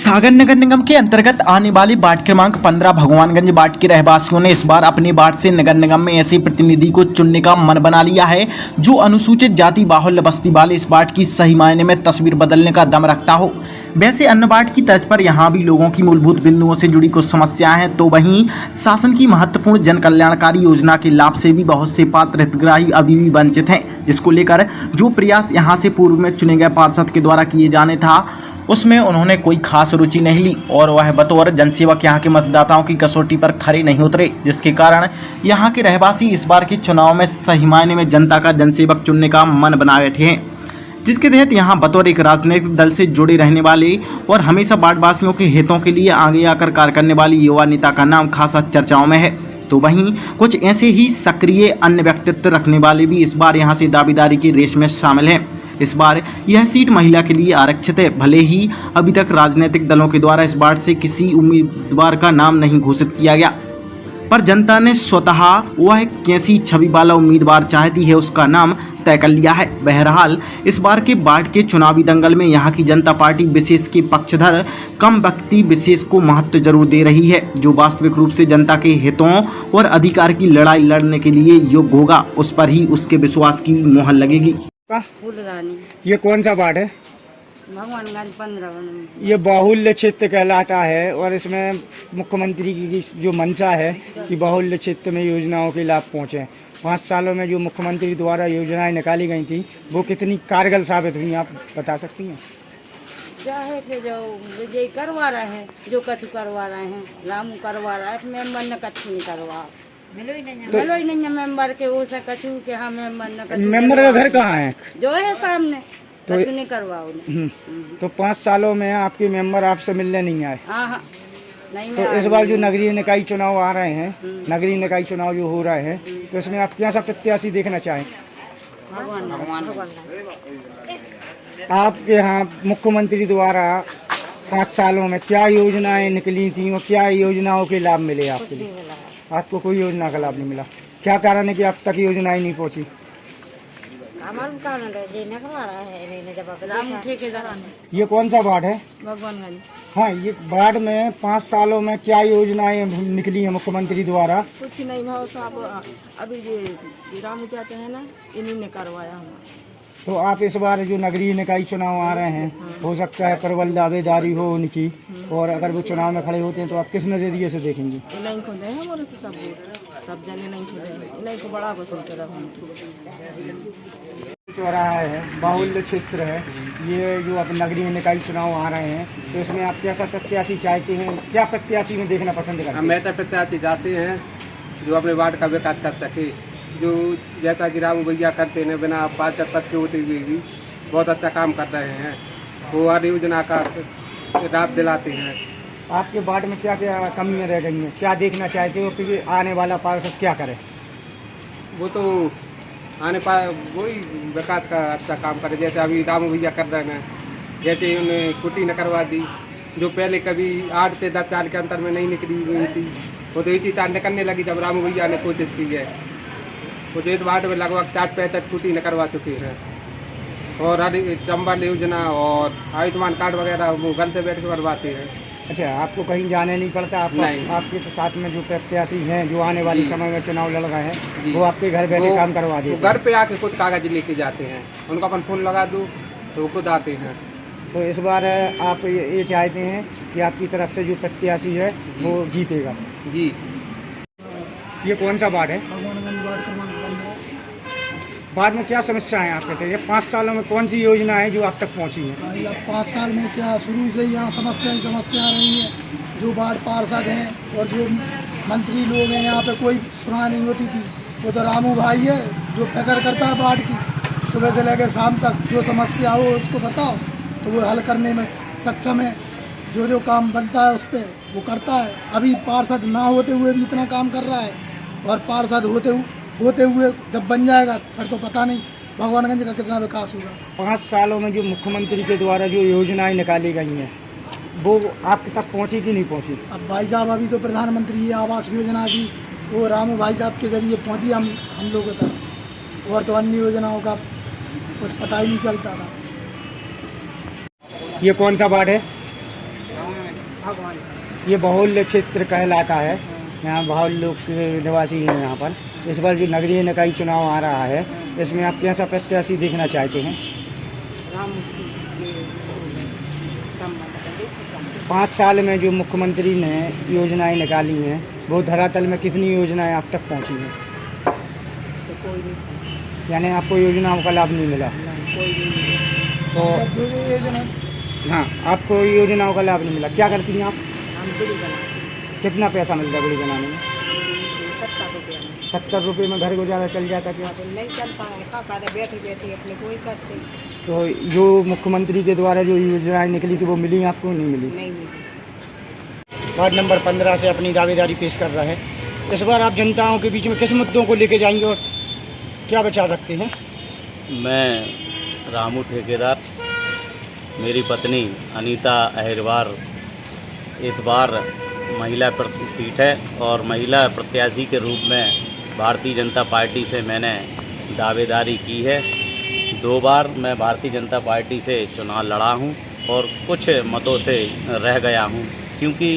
सागर नगर निगम के अंतर्गत आने वाली वार्ड क्रमांक 15 भगवानगंज वार्ड के रहवासियों ने इस बार अपने वार्ड से नगर निगम में ऐसे प्रतिनिधि को चुनने का मन बना लिया है जो अनुसूचित जाति बाहुल्य बस्ती वाले इस वार्ड की सही मायने में तस्वीर बदलने का दम रखता हो। वैसे अन्य वार्ड की तर्ज पर यहाँ भी लोगों की मूलभूत बिंदुओं से जुड़ी कुछ समस्याएं हैं, तो वहीं शासन की महत्वपूर्ण जन कल्याणकारी योजना के लाभ से भी बहुत से पात्र हितग्राही अभी भी वंचित हैं, जिसको लेकर जो प्रयास यहाँ से पूर्व में चुने गए पार्षद के द्वारा किए जाने था उसमें उन्होंने कोई खास रुचि नहीं ली और वह बतौर जनसेवक यहाँ के मतदाताओं की कसौटी पर खरे नहीं उतरे, जिसके कारण यहाँ के रहवासी इस बार के चुनाव में सही मायने में जनता का जनसेवक चुनने का मन बना बैठे हैं, जिसके तहत यहाँ बतौर एक राजनीतिक दल से जुड़े रहने वाले और हमेशा वार्डवासियों के हितों के लिए आगे आकर कार्य करने वाली युवा नेता का नाम खासा चर्चाओं में है। तो वहीं कुछ ऐसे ही सक्रिय अन्य व्यक्तित्व रखने वाले भी इस बार यहाँ से दावेदारी की रेस में शामिल हैं। इस बार यह सीट महिला के लिए आरक्षित है। भले ही अभी तक राजनीतिक दलों के द्वारा इस वार्ड से किसी उम्मीदवार का नाम नहीं घोषित किया गया, पर जनता ने स्वतः वह कैसी छवि वाला उम्मीदवार चाहती है उसका नाम तय कर लिया है। बहरहाल इस बार के वार्ड के चुनावी दंगल में यहाँ की जनता पार्टी विशेष के पक्षधर कम व्यक्ति विशेष को महत्व जरूर दे रही है, जो वास्तविक रूप से जनता के हितों और अधिकार की लड़ाई लड़ने के लिए योग्य होगा, उस पर ही उसके विश्वास की मोहर लगेगी। ये कौन सा वार्ड है? भगवानगंज 15। ये बाहुल्य क्षेत्र कहलाता है और इसमें मुख्यमंत्री की जो मंशा है कि बाहुल्य क्षेत्र में योजनाओं के लाभ पहुँचे। 5 सालों में जो मुख्यमंत्री द्वारा योजनाएं निकाली गई थी वो कितनी कारगर साबित हुई, आप बता सकती हैं? चाहे कि जो विजय करवा रहे हैं, जो कछु करवा रहे हैं, रामू करवा रहा है, मेंबर ने कछु नहीं करवा, मिलो ही नहीं है मेंबर के वो से कछु के हाँ मेंबर ने कछु। मेंबर का घर कहाँ है? जो है सामने, कछु नहीं करवा उन्हें। तो 5 सालों में आपके मेंबर आपसे मिलने नहीं आए? हाँ नहीं। तो इस बार जो नगरीय निकाय चुनाव आ रहे हैं, नगरीय निकाय चुनाव जो हो रहे हैं, तो इसमें आप क्या सा प्रत्याशी देखना चाहें? भगवान आपके यहाँ मुख्यमंत्री द्वारा 5 सालों में क्या योजनाएं निकली थी और क्या योजनाओं के लाभ मिले आपके लिए? आपको कोई योजना का लाभ नहीं मिला, क्या कारण है कि अब तक योजनाएं नहीं पहुंची? ये कौन सा वार्ड है? भगवानगंज। हाँ, ये वार्ड में 5 सालों में क्या योजनाएं निकली हैं मुख्यमंत्री द्वारा? कुछ नहीं भाव साहब, अभी ये रामू चाचा है ना, इन्हीं ने करवाया हमारा। तो आप इस बार जो नगरीय निकाय चुनाव आ रहे हैं, हो सकता है प्रबल दावेदारी हो उनकी, और अगर वो चुनाव में खड़े होते हैं तो आप किस नजरिए से देखेंगे? नहीं खुदे हैं हमारे तो सब जने नहीं खुदे, नहीं को बड़ा पसंद चला हम चौराहा है, बाहुल्य क्षेत्र है, ये जो अब नगरीय निकाय चुनाव आ रहे हैं तो इसमें आप कैसा प्रत्याशी चाहते हैं, क्या प्रत्याशी में देखना पसंद करते हैं? हम ऐसा प्रत्याशी चाहते हैं जो अपने वार्ड का विकास कर सके, जो जैसा कि रामू भैया करते हैं, बिना पार्षद पद के होते हुए भी बहुत अच्छा काम कर रहे हैं, वो हर योजना का लाभ दिलाते हैं। आपके वार्ड में क्या क्या कमियां रह गई हैं, क्या देखना चाहते हो कि आने वाला पार्षद क्या करे? वो तो वही विकास का अच्छा काम करे, जैसे अभी रामू भैया कर रहे हैं, जैसे उन्हें कुटी न करवा दी, जो पहले कभी 8 से 10 साल के अंतर में नहीं निकली हुई थी, वो तो इसी तरह निकलने लगी जब रामू भैया ने कोशिश की है। वो जो इस वार्ड में लगभग 60-65 कुटी न करवा चुके हैं, और चंबल योजना और आयुष्मान कार्ड वगैरह वो घर से बैठ के करवाते हैं। अच्छा, आपको कहीं जाने नहीं पड़ता? आपके तो साथ में जो प्रत्याशी हैं जो आने वाले समय में चुनाव लड़ रहे हैं, वो आपके घर बैठे काम करवा देते हैं? घर पे आके कुछ कागज लेके जाते हैं, उनको अपन फोन लगा दो तो वो खुद आते हैं। तो इस बार आप ये चाहते हैं कि आपकी तरफ से जो प्रत्याशी है वो जीतेगा? जी। ये कौन सा वार्ड है? भगवानगंज वार्ड क्रमांक 15। वार्ड में क्या समस्या है आपके थे? ये 5 सालों में कौन सी योजना है जो आप तक पहुंची है? या 5 साल में क्या शुरू से यहाँ समस्या आ रही है, जो वार्ड पार्षद हैं और जो मंत्री लोग हैं यहाँ पे कोई सुना नहीं होती थी। वो तो रामू भाई है जो फिक्र करता है वार्ड की, सुबह से लेकर शाम तक जो समस्या हो उसको बताओ तो वो हल करने में सक्षम है, जो काम बनता है उस पर वो करता है। अभी पार्षद ना होते हुए भी इतना काम कर रहा है, और पार्षद होते हुए जब बन जाएगा फिर तो पता नहीं भगवानगंज का कितना विकास होगा। 5 सालों में जो मुख्यमंत्री के द्वारा जो योजनाएं निकाली गई हैं वो आपके तक पहुंची कि नहीं पहुंची? अब भाई साहब अभी तो प्रधानमंत्री आवास योजना की वो रामू भाई साहब के जरिए पहुंची हम लोगों तक, और तो अन्य योजनाओं का कुछ पता ही नहीं चलता था। ये कौन सा वार्ड है? ये बाहुल्य क्षेत्र कहलाता है। यहाँ बाहुल्य लोग के निवासी हैं यहाँ पर। इस बार जो नगरीय निकाय चुनाव आ रहा है, इसमें आप कैसा प्रत्याशी देखना चाहते हैं? 5 साल में जो मुख्यमंत्री ने योजनाएं निकाली हैं, वो धरातल में कितनी योजनाएं आप तक पहुंची हैं? यानी आपको योजनाओं का लाभ नहीं मिला? तो जो जो योजना हाँ, आपको योजनाओं का लाभ नहीं मिला। क्या करती हैं आप? हम बिड़ी बनाते कितना पैसा मिलता है बिड़ी बनाने में? 70 रुपये में। 70 रुपये में घर गुजारा चल जाता क्या? तो नहीं चल पाए, क्या करे, बैठे बैठे अपने कोई करते तो जो मुख्यमंत्री के द्वारा जो योजनाएं निकली थी वो मिली आपको? नहीं मिली। नहीं मिली। वार्ड नंबर 15 से अपनी दावेदारी पेश कर रहा है। इस बार आप जनताओं के बीच में किस मुद्दों को लेके जाएंगे और क्या विचार रखते हैं? मैं रामू ठेकेदार, मेरी पत्नी अनीता अहिरवार इस बार महिला सीट है और महिला प्रत्याशी के रूप में भारतीय जनता पार्टी से मैंने दावेदारी की है। 2 बार मैं भारतीय जनता पार्टी से चुनाव लड़ा हूं और कुछ मतों से रह गया हूं, क्योंकि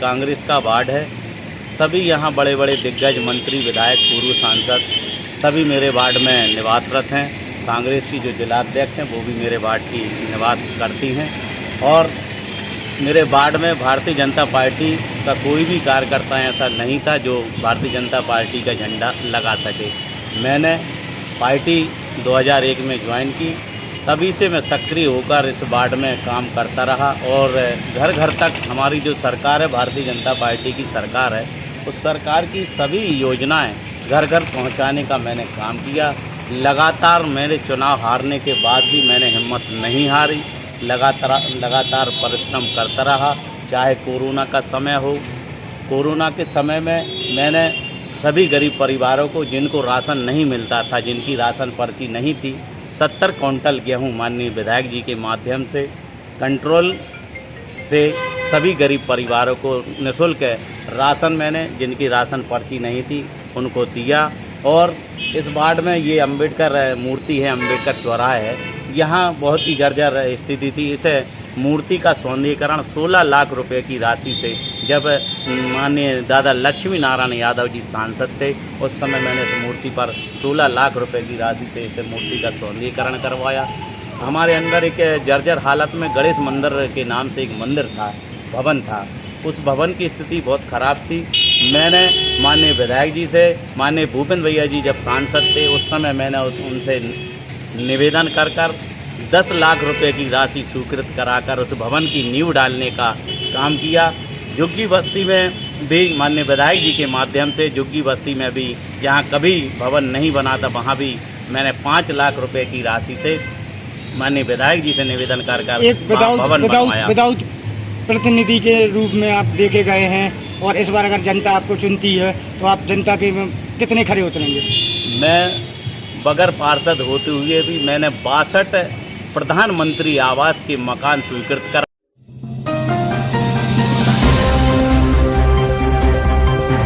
कांग्रेस का वार्ड है। सभी यहाँ बड़े बड़े दिग्गज मंत्री, विधायक, पूर्व सांसद सभी मेरे वार्ड में निवासरत हैं। कांग्रेस की जो जिलाध्यक्ष हैं वो भी मेरे वार्ड की निवास करती हैं और मेरे वार्ड में भारतीय जनता पार्टी का कोई भी कार्यकर्ता ऐसा नहीं था जो भारतीय जनता पार्टी का झंडा लगा सके। मैंने पार्टी 2001 में ज्वाइन की, तभी से मैं सक्रिय होकर इस वार्ड में काम करता रहा और घर घर तक हमारी जो सरकार है, भारतीय जनता पार्टी की सरकार है, उस सरकार की सभी योजनाएं घर घर पहुंचाने का मैंने काम किया। लगातार मेरे चुनाव हारने के बाद भी मैंने हिम्मत नहीं हारी, लगातार परिश्रम करता रहा। चाहे कोरोना का समय हो, कोरोना के समय में मैंने सभी गरीब परिवारों को, जिनको राशन नहीं मिलता था, जिनकी राशन पर्ची नहीं थी, 70 क्विंटल गेहूँ माननीय विधायक जी के माध्यम से कंट्रोल से सभी गरीब परिवारों को निःशुल्क राशन मैंने, जिनकी राशन पर्ची नहीं थी, उनको दिया। और इस वार्ड में ये अंबेडकर मूर्ति है, अंबेडकर चौराहा है, यहाँ बहुत ही जर्जर स्थिति थी। इस मूर्ति का सौंदर्यीकरण 16 लाख रुपए की राशि से, जब माननीय दादा लक्ष्मी नारायण यादव जी सांसद थे, उस समय मैंने इस मूर्ति पर 16 लाख रुपए की राशि से इस मूर्ति का सौंदर्यीकरण करवाया। हमारे अंदर एक जर्जर हालत में गणेश मंदिर के नाम से एक मंदिर था, भवन था, उस भवन की स्थिति बहुत ख़राब थी। मैंने माननीय विधायक जी से, माननीय भूपेंद्र भैया जी जब सांसद थे, उस समय मैंने उनसे निवेदन कर 10 लाख रुपए की राशि स्वीकृत कराकर उस भवन की नींव डालने का काम किया। झुग्गी बस्ती में भी माननीय विधायक जी के माध्यम से, झुग्गी बस्ती में भी जहाँ कभी भवन नहीं बना था, वहाँ भी मैंने 5 लाख रुपए की राशि से माननीय विधायक जी से निवेदन कर एक भवन बनवाया। विदाउट प्रतिनिधि के रूप में आप देखे गए हैं और इस बार अगर जनता आपको चुनती है तो आप जनता के कितने खरे उतरेंगे? मैं बगैर पार्षद होते हुए भी मैंने 62 प्रधानमंत्री आवास के मकान स्वीकृत कर